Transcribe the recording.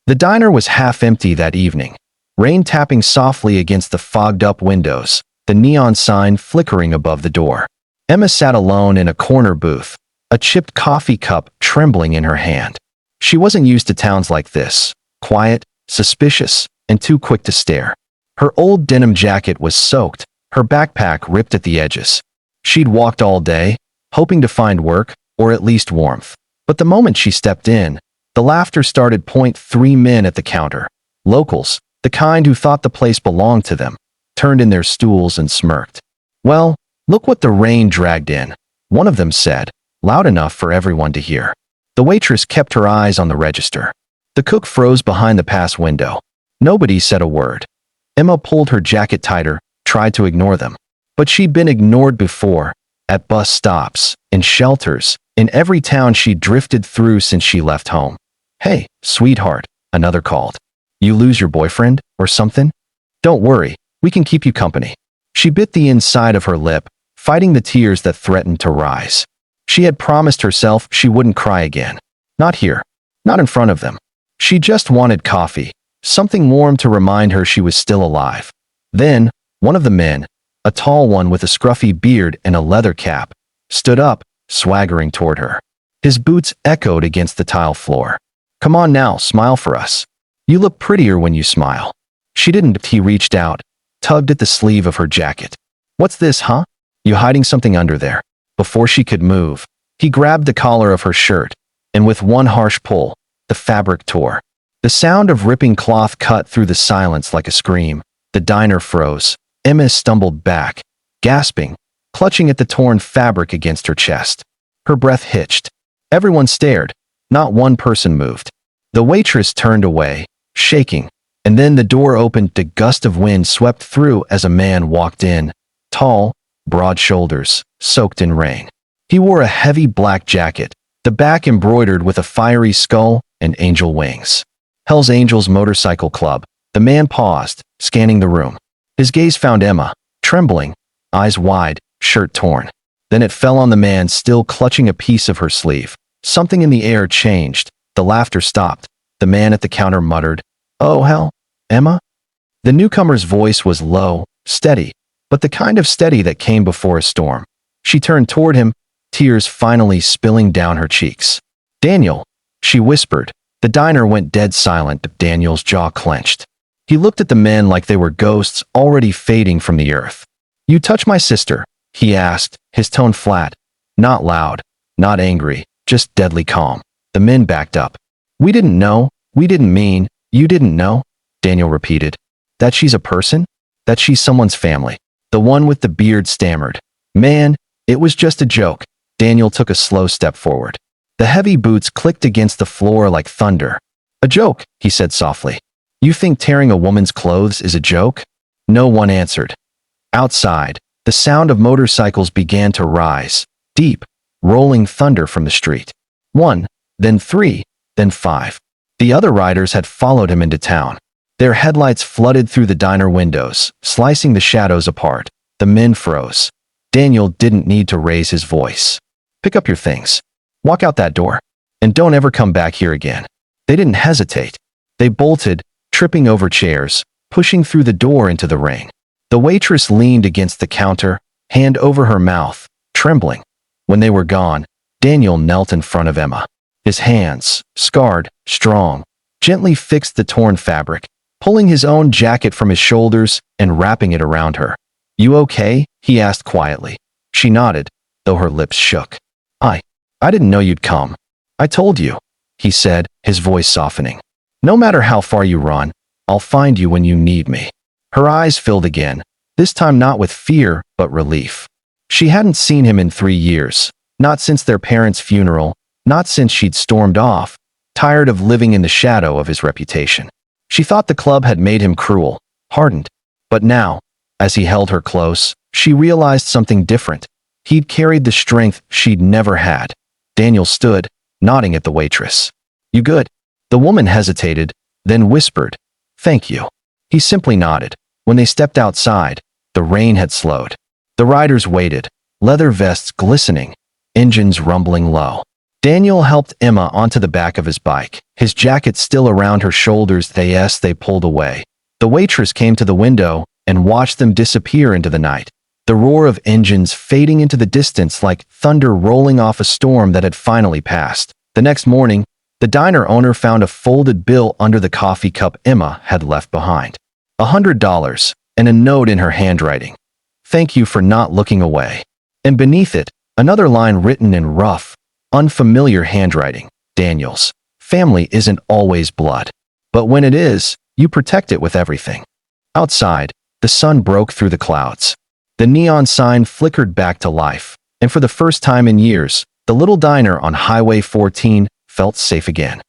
The diner was half empty that evening, rain tapping softly against the fogged-up windows, the neon sign flickering above the door. Emma sat alone in a corner booth, a chipped coffee cup trembling in her hand. She wasn't used to towns like this, quiet, suspicious, and too quick to stare. Her old denim jacket was soaked, her backpack ripped at the edges. She'd walked all day, hoping to find work, or at least warmth. But the moment she stepped in, the laughter started. 3 men at the counter, locals, the kind who thought the place belonged to them, turned in their stools and smirked. "Well, look what the rain dragged in," one of them said, loud enough for everyone to hear. The waitress kept her eyes on the register. The cook froze behind the pass window. Nobody said a word. Emma pulled her jacket tighter, tried to ignore them. But she'd been ignored before, at bus stops, in shelters, in every town she'd drifted through since she left home. "Hey, sweetheart," another called. "You lose your boyfriend, or something? Don't worry, we can keep you company." She bit the inside of her lip, fighting the tears that threatened to rise. She had promised herself she wouldn't cry again. Not here. Not in front of them. She just wanted coffee, something warm to remind her she was still alive. Then, one of the men, a tall one with a scruffy beard and a leather cap, stood up, swaggering toward her. His boots echoed against the tile floor. "Come on now, smile for us. You look prettier when you smile." She didn't. He reached out, tugged at the sleeve of her jacket. "What's this, huh? You hiding something under there?" Before she could move, he grabbed the collar of her shirt, and with one harsh pull, the fabric tore. The sound of ripping cloth cut through the silence like a scream. The diner froze. Emma stumbled back, gasping, clutching at the torn fabric against her chest. Her breath hitched. Everyone stared. Not one person moved. The waitress turned away, shaking, and then the door opened. A gust of wind swept through as a man walked in, tall, broad shoulders, soaked in rain. He wore a heavy black jacket, the back embroidered with a fiery skull and angel wings. "Hell's Angels Motorcycle Club." The man paused, scanning the room. His gaze found Emma, trembling, eyes wide, shirt torn. Then it fell on the man still clutching a piece of her sleeve. Something in the air changed. The laughter stopped. The man at the counter muttered, "Oh hell, Emma?" The newcomer's voice was low, steady, but the kind of steady that came before a storm. She turned toward him, tears finally spilling down her cheeks. "Daniel," she whispered. The diner went dead silent. Daniel's jaw clenched. He looked at the men like they were ghosts already fading from the earth. "You touch my sister?" he asked, his tone flat. Not loud, not angry, just deadly calm. The men backed up. "We didn't know, we didn't mean." "You didn't know?" Daniel repeated. "That she's a person? That she's someone's family?" The one with the beard stammered. "Man, it was just a joke." Daniel took a slow step forward. The heavy boots clicked against the floor like thunder. "A joke," he said softly. "You think tearing a woman's clothes is a joke?" No one answered. Outside, the sound of motorcycles began to rise, deep, rolling thunder from the street. 1, then 3, then 5. The other riders had followed him into town. Their headlights flooded through the diner windows, slicing the shadows apart. The men froze. Daniel didn't need to raise his voice. "Pick up your things. Walk out that door. And don't ever come back here again." They didn't hesitate. They bolted, tripping over chairs, pushing through the door into the rain. The waitress leaned against the counter, hand over her mouth, trembling. When they were gone, Daniel knelt in front of Emma. His hands, scarred, strong, gently fixed the torn fabric, pulling his own jacket from his shoulders and wrapping it around her. "You okay?" he asked quietly. She nodded, though her lips shook. I didn't know you'd come." "I told you," he said, his voice softening. "No matter how far you run, I'll find you when you need me." Her eyes filled again, this time not with fear, but relief. She hadn't seen him in 3 years, not since their parents' funeral, not since she'd stormed off, tired of living in the shadow of his reputation. She thought the club had made him cruel, hardened. But now, as he held her close, she realized something different. He'd carried the strength she'd never had. Daniel stood, nodding at the waitress. "You good?" The woman hesitated, then whispered, "Thank you." He simply nodded. When they stepped outside, the rain had slowed. The riders waited, leather vests glistening, engines rumbling low. Daniel helped Emma onto the back of his bike, his jacket still around her shoulders. They pulled away. The waitress came to the window and watched them disappear into the night, the roar of engines fading into the distance like thunder rolling off a storm that had finally passed. The next morning, the diner owner found a folded bill under the coffee cup Emma had left behind. $100 and a note in her handwriting. "Thank you for not looking away." And beneath it, another line written in rough, unfamiliar handwriting. "Daniel's family isn't always blood, but when it is, you protect it with everything." Outside, the sun broke through the clouds. The neon sign flickered back to life, and for the first time in years, the little diner on Highway 14 felt safe again.